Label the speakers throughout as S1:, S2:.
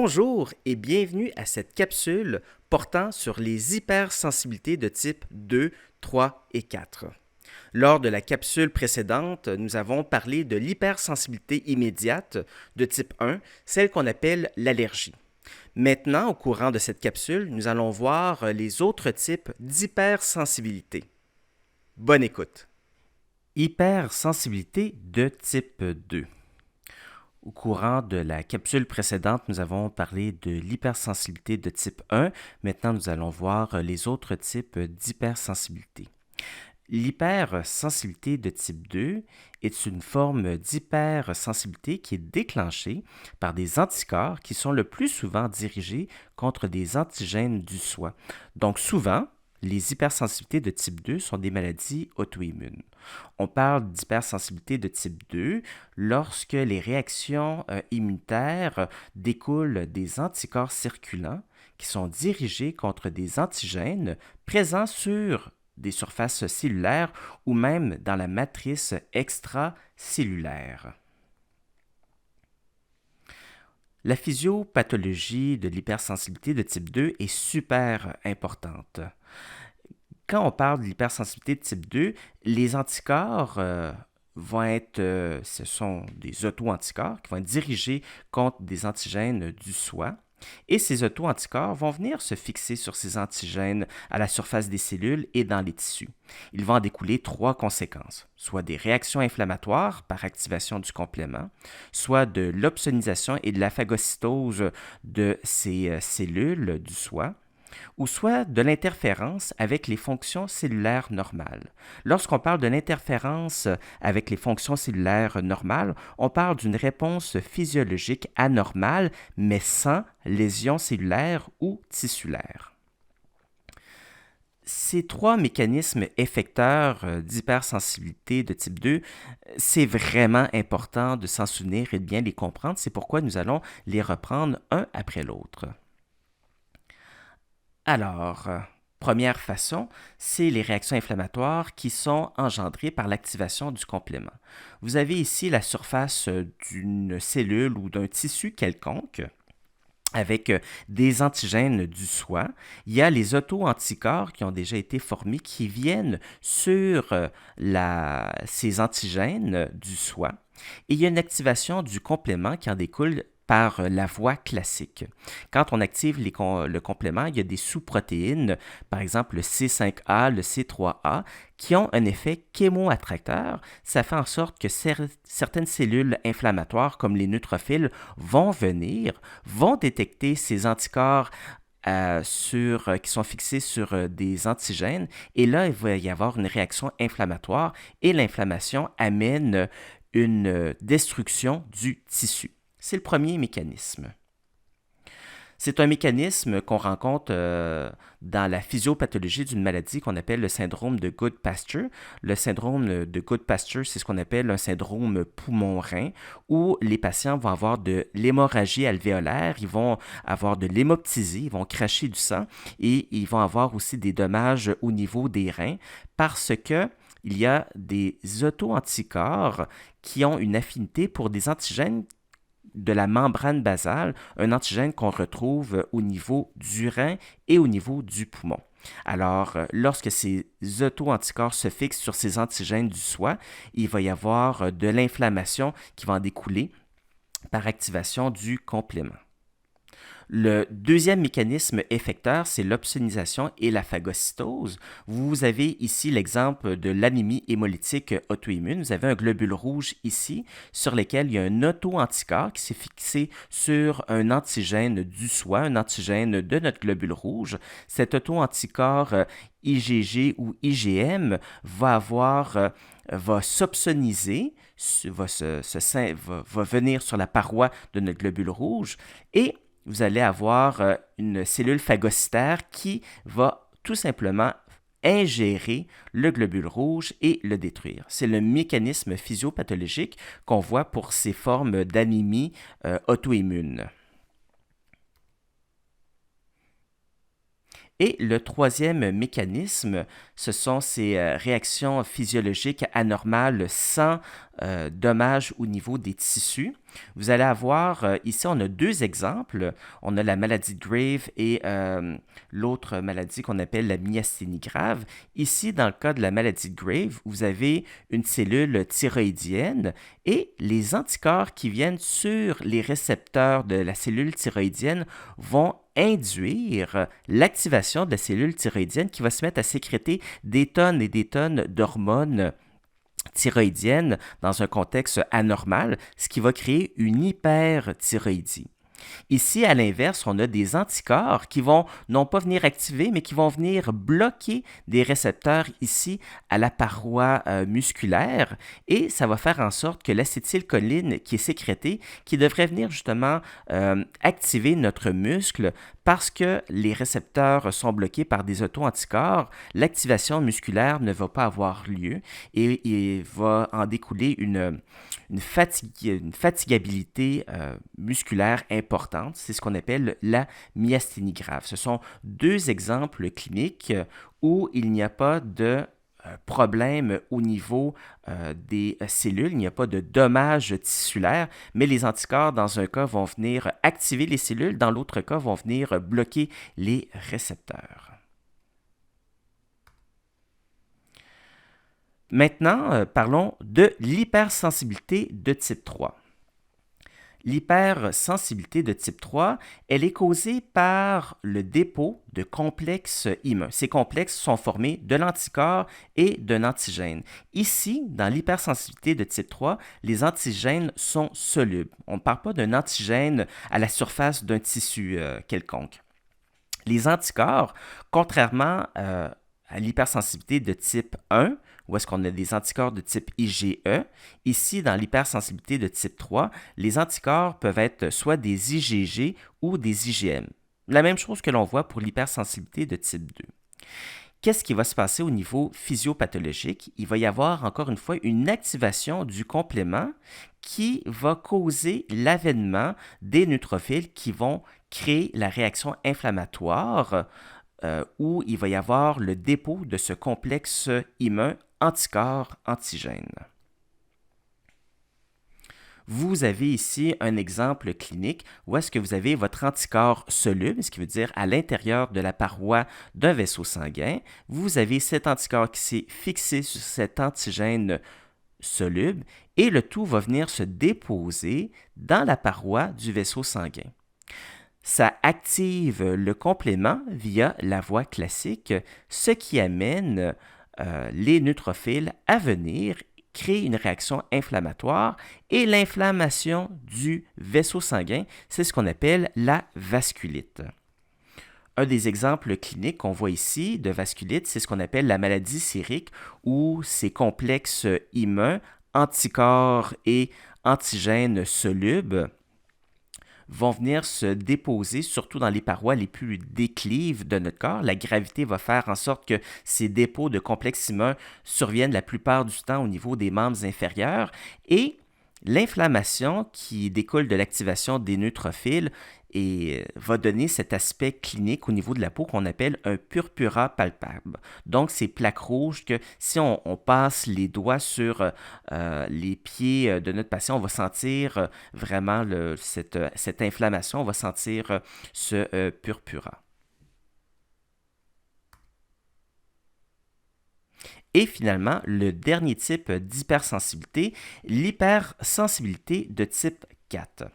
S1: Bonjour et bienvenue à cette capsule portant sur les hypersensibilités de type 2, 3 et 4. Lors de la capsule précédente, nous avons parlé de l'hypersensibilité immédiate de type 1, celle qu'on appelle l'allergie. Maintenant, au courant de cette capsule, nous allons voir les autres types d'hypersensibilité. Bonne écoute. Hypersensibilité de type 2. Au courant de la capsule précédente, nous avons parlé de l'hypersensibilité de type 1. Maintenant, nous allons voir les autres types d'hypersensibilité. L'hypersensibilité de type 2 est une forme d'hypersensibilité qui est déclenchée par des anticorps qui sont le plus souvent dirigés contre des antigènes du soi. Donc souvent, les hypersensibilités de type 2 sont des maladies auto-immunes. On parle d'hypersensibilité de type 2 lorsque les réactions immunitaires découlent des anticorps circulants qui sont dirigés contre des antigènes présents sur des surfaces cellulaires ou même dans la matrice extracellulaire. La physiopathologie de l'hypersensibilité de type 2 est super importante. Quand on parle de l'hypersensibilité de type 2, les anticorps ce sont des auto-anticorps qui vont être dirigés contre des antigènes du soi. Et ces auto-anticorps vont venir se fixer sur ces antigènes à la surface des cellules et dans les tissus. Il va en découler trois conséquences, soit des réactions inflammatoires par activation du complément, soit de l'opsonisation et de la phagocytose de ces cellules du soi, ou soit de l'interférence avec les fonctions cellulaires normales. Lorsqu'on parle de l'interférence avec les fonctions cellulaires normales, on parle d'une réponse physiologique anormale, mais sans lésion cellulaire ou tissulaire. Ces trois mécanismes effecteurs d'hypersensibilité de type 2, c'est vraiment important de s'en souvenir et de bien les comprendre. C'est pourquoi nous allons les reprendre un après l'autre. Alors, première façon, c'est les réactions inflammatoires qui sont engendrées par l'activation du complément. Vous avez ici la surface d'une cellule ou d'un tissu quelconque avec des antigènes du soi. Il y a les auto-anticorps qui ont déjà été formés qui viennent sur ces antigènes du soi. Et il y a une activation du complément qui en découle par la voie classique. Quand on active le complément, il y a des sous-protéines, par exemple le C5A, le C3A, qui ont un effet chémoattracteur. Ça fait en sorte que certaines cellules inflammatoires, comme les neutrophiles, vont détecter ces anticorps qui sont fixés sur des antigènes, et là, il va y avoir une réaction inflammatoire, et l'inflammation amène une destruction du tissu. C'est le premier mécanisme. C'est un mécanisme qu'on rencontre dans la physiopathologie d'une maladie qu'on appelle le syndrome de Goodpasture. Le syndrome de Goodpasture, c'est ce qu'on appelle un syndrome poumon-rein, où les patients vont avoir de l'hémorragie alvéolaire, ils vont avoir de l'hémoptysie, ils vont cracher du sang et ils vont avoir aussi des dommages au niveau des reins parce que il y a des auto-anticorps qui ont une affinité pour des antigènes de la membrane basale, un antigène qu'on retrouve au niveau du rein et au niveau du poumon. Alors, lorsque ces auto-anticorps se fixent sur ces antigènes du soi, il va y avoir de l'inflammation qui va en découler par activation du complément. Le deuxième mécanisme effecteur, c'est l'opsonisation et la phagocytose. Vous avez ici l'exemple de l'anémie hémolytique auto-immune. Vous avez un globule rouge ici sur lequel il y a un auto-anticorps qui s'est fixé sur un antigène du soi, un antigène de notre globule rouge. Cet auto-anticorps IgG ou IgM va s'opsoniser, va venir sur la paroi de notre globule rouge et vous allez avoir une cellule phagocytaire qui va tout simplement ingérer le globule rouge et le détruire. C'est le mécanisme physiopathologique qu'on voit pour ces formes d'anémie auto-immune. Et le troisième mécanisme, ce sont ces réactions physiologiques anormales sans dommages au niveau des tissus. Vous allez avoir, ici on a deux exemples. On a la maladie de Grave et l'autre maladie qu'on appelle la myasthénie grave. Ici, dans le cas de la maladie de Grave, vous avez une cellule thyroïdienne et les anticorps qui viennent sur les récepteurs de la cellule thyroïdienne vont induire l'activation de la cellule thyroïdienne qui va se mettre à sécréter des tonnes et des tonnes d'hormones thyroïdiennes dans un contexte anormal, ce qui va créer une hyperthyroïdie. Ici, à l'inverse, on a des anticorps qui vont non pas venir activer, mais qui vont venir bloquer des récepteurs ici à la paroi musculaire et ça va faire en sorte que l'acétylcholine qui est sécrétée, qui devrait venir justement activer notre muscle parce que les récepteurs sont bloqués par des auto-anticorps, l'activation musculaire ne va pas avoir lieu et il va en découler une fatigabilité musculaire importante. C'est ce qu'on appelle la myasthénie grave. Ce sont deux exemples cliniques où il n'y a pas de problème au niveau des cellules, il n'y a pas de dommages tissulaires, mais les anticorps, dans un cas, vont venir activer les cellules, dans l'autre cas, vont venir bloquer les récepteurs. Maintenant, parlons de l'hypersensibilité de type 3. L'hypersensibilité de type 3, elle est causée par le dépôt de complexes immuns. Ces complexes sont formés de l'anticorps et d'un antigène. Ici, dans l'hypersensibilité de type 3, les antigènes sont solubles. On ne parle pas d'un antigène à la surface d'un tissu quelconque. Les anticorps, contrairement à l'hypersensibilité de type 1, où est-ce qu'on a des anticorps de type IgE. Ici, dans l'hypersensibilité de type 3, les anticorps peuvent être soit des IgG ou des IgM. La même chose que l'on voit pour l'hypersensibilité de type 2. Qu'est-ce qui va se passer au niveau physiopathologique? Il va y avoir encore une fois une activation du complément qui va causer l'avènement des neutrophiles qui vont créer la réaction inflammatoire où il va y avoir le dépôt de ce complexe immun anticorps-antigène. Vous avez ici un exemple clinique où est-ce que vous avez votre anticorps soluble, ce qui veut dire à l'intérieur de la paroi d'un vaisseau sanguin. Vous avez cet anticorps qui s'est fixé sur cet antigène soluble et le tout va venir se déposer dans la paroi du vaisseau sanguin. Ça active le complément via la voie classique, ce qui amène les neutrophiles à venir créer une réaction inflammatoire et l'inflammation du vaisseau sanguin, c'est ce qu'on appelle la vasculite. Un des exemples cliniques qu'on voit ici de vasculite, c'est ce qu'on appelle la maladie sérique où ces complexes immuns, anticorps et antigènes solubles vont venir se déposer surtout dans les parois les plus déclives de notre corps. La gravité va faire en sorte que ces dépôts de complexes immuns surviennent la plupart du temps au niveau des membres inférieurs et l'inflammation qui découle de l'activation des neutrophiles et va donner cet aspect clinique au niveau de la peau qu'on appelle un purpura palpable. Donc, ces plaques rouges que si on passe les doigts sur les pieds de notre patient, on va sentir vraiment cette inflammation, on va sentir ce purpura. Et finalement, le dernier type d'hypersensibilité, l'hypersensibilité de type 4.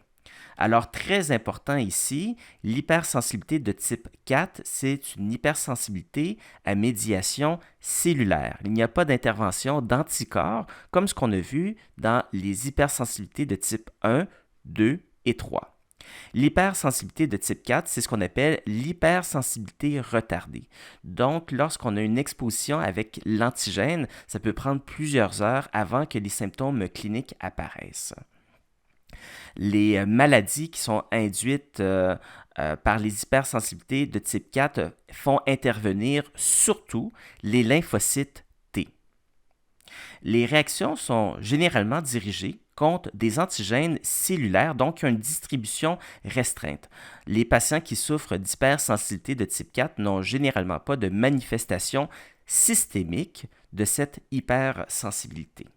S1: Alors, très important ici, l'hypersensibilité de type 4, c'est une hypersensibilité à médiation cellulaire. Il n'y a pas d'intervention d'anticorps comme ce qu'on a vu dans les hypersensibilités de type 1, 2 et 3. L'hypersensibilité de type 4, c'est ce qu'on appelle l'hypersensibilité retardée. Donc, lorsqu'on a une exposition avec l'antigène, ça peut prendre plusieurs heures avant que les symptômes cliniques apparaissent. Les maladies qui sont induites par les hypersensibilités de type 4 font intervenir surtout les lymphocytes T. Les réactions sont généralement dirigées contre des antigènes cellulaires, donc une distribution restreinte. Les patients qui souffrent d'hypersensibilité de type 4 n'ont généralement pas de manifestation systémique de cette hypersensibilité.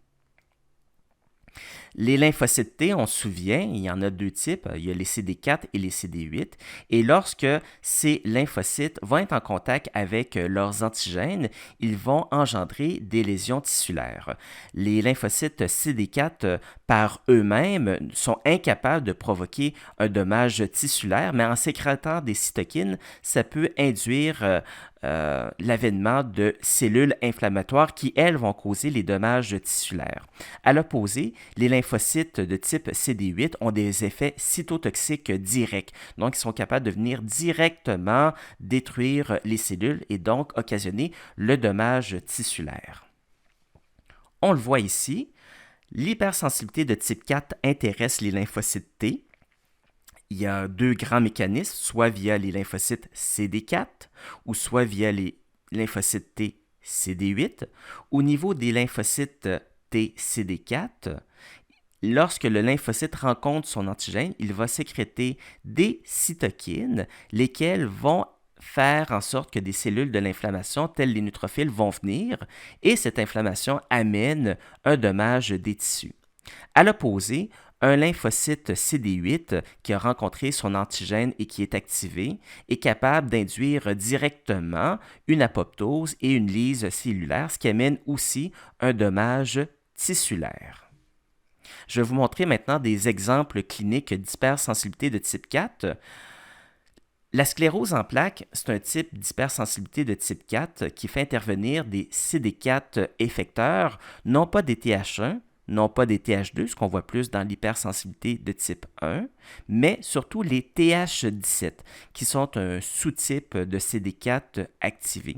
S1: Les lymphocytes T, on se souvient, il y en a deux types, il y a les CD4 et les CD8, et lorsque ces lymphocytes vont être en contact avec leurs antigènes, ils vont engendrer des lésions tissulaires. Les lymphocytes CD4, par eux-mêmes, sont incapables de provoquer un dommage tissulaire, mais en sécrétant des cytokines, ça peut induire l'avènement de cellules inflammatoires qui, elles, vont causer les dommages tissulaires. À l'opposé, les lymphocytes de type CD8 ont des effets cytotoxiques directs, donc ils sont capables de venir directement détruire les cellules et donc occasionner le dommage tissulaire. On le voit ici, l'hypersensibilité de type 4 intéresse les lymphocytes T. Il y a deux grands mécanismes, soit via les lymphocytes CD4 ou soit via les lymphocytes T CD8. Au niveau des lymphocytes T CD4, lorsque le lymphocyte rencontre son antigène, il va sécréter des cytokines, lesquelles vont faire en sorte que des cellules de l'inflammation, telles les neutrophils, vont venir et cette inflammation amène un dommage des tissus. À l'opposé, un lymphocyte CD8 qui a rencontré son antigène et qui est activé est capable d'induire directement une apoptose et une lyse cellulaire, ce qui amène aussi un dommage tissulaire. Je vais vous montrer maintenant des exemples cliniques d'hypersensibilité de type 4. La sclérose en plaques, c'est un type d'hypersensibilité de type 4 qui fait intervenir des CD4 effecteurs, non pas des TH1, non pas des TH2, ce qu'on voit plus dans l'hypersensibilité de type 1, mais surtout les TH17, qui sont un sous-type de CD4 activé.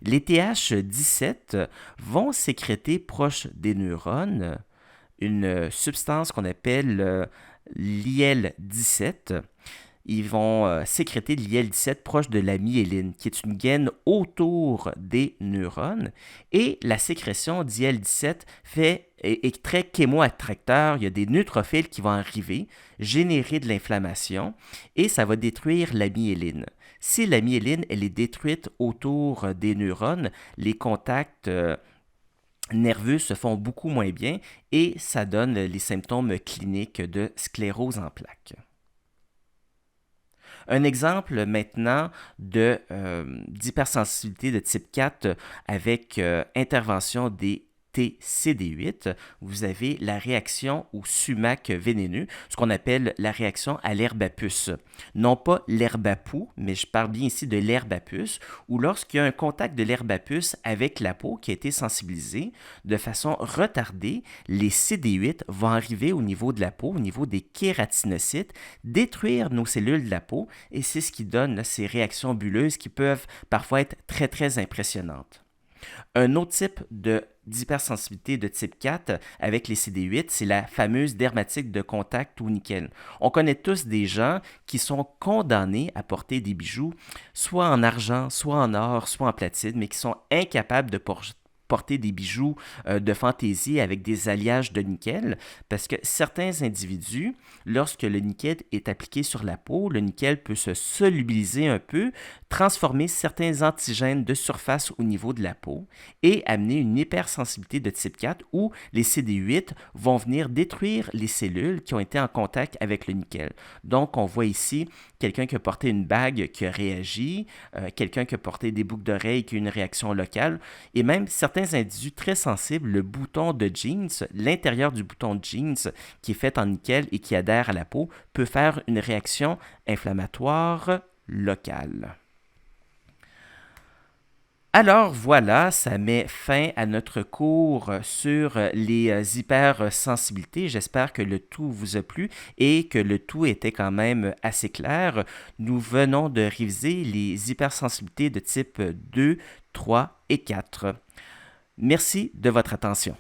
S1: Les TH17 vont sécréter proche des neurones une substance qu'on appelle l'IL-17. Ils vont sécréter de l'IL-17 proche de la myéline, qui est une gaine autour des neurones. Et la sécrétion d'IL-17 est très chémoattracteur. Il y a des neutrophils qui vont arriver, générer de l'inflammation, et ça va détruire la myéline. Si la myéline elle est détruite autour des neurones, les contacts nerveux se font beaucoup moins bien et ça donne les symptômes cliniques de sclérose en plaques. Un exemple maintenant d'hypersensibilité de type 4 avec intervention des TCD8, vous avez la réaction au sumac vénéneux, ce qu'on appelle la réaction à l'herbe à puce. Non pas l'herbe à poux, mais je parle bien ici de l'herbe à puce, où lorsqu'il y a un contact de l'herbe à puce avec la peau qui a été sensibilisée, de façon retardée, les CD8 vont arriver au niveau de la peau, au niveau des kératinocytes, détruire nos cellules de la peau, et c'est ce qui donne là, ces réactions bulleuses qui peuvent parfois être très, très impressionnantes. Un autre type d'hypersensibilité de type 4 avec les CD8, c'est la fameuse dermatite de contact ou nickel. On connaît tous des gens qui sont condamnés à porter des bijoux, soit en argent, soit en or, soit en platine, mais qui sont incapables de porter des bijoux de fantaisie avec des alliages de nickel, parce que certains individus, lorsque le nickel est appliqué sur la peau, le nickel peut se solubiliser un peu, transformer certains antigènes de surface au niveau de la peau et amener une hypersensibilité de type 4 où les CD8 vont venir détruire les cellules qui ont été en contact avec le nickel. Donc, on voit ici quelqu'un qui a porté une bague qui a réagi, quelqu'un qui a porté des boucles d'oreilles qui a une réaction locale, et même certains individus très sensibles, le bouton de jeans, l'intérieur du bouton de jeans qui est fait en nickel et qui adhère à la peau, peut faire une réaction inflammatoire locale. Alors voilà, ça met fin à notre cours sur les hypersensibilités. J'espère que le tout vous a plu et que le tout était quand même assez clair. Nous venons de réviser les hypersensibilités de type 2, 3 et 4. Merci de votre attention.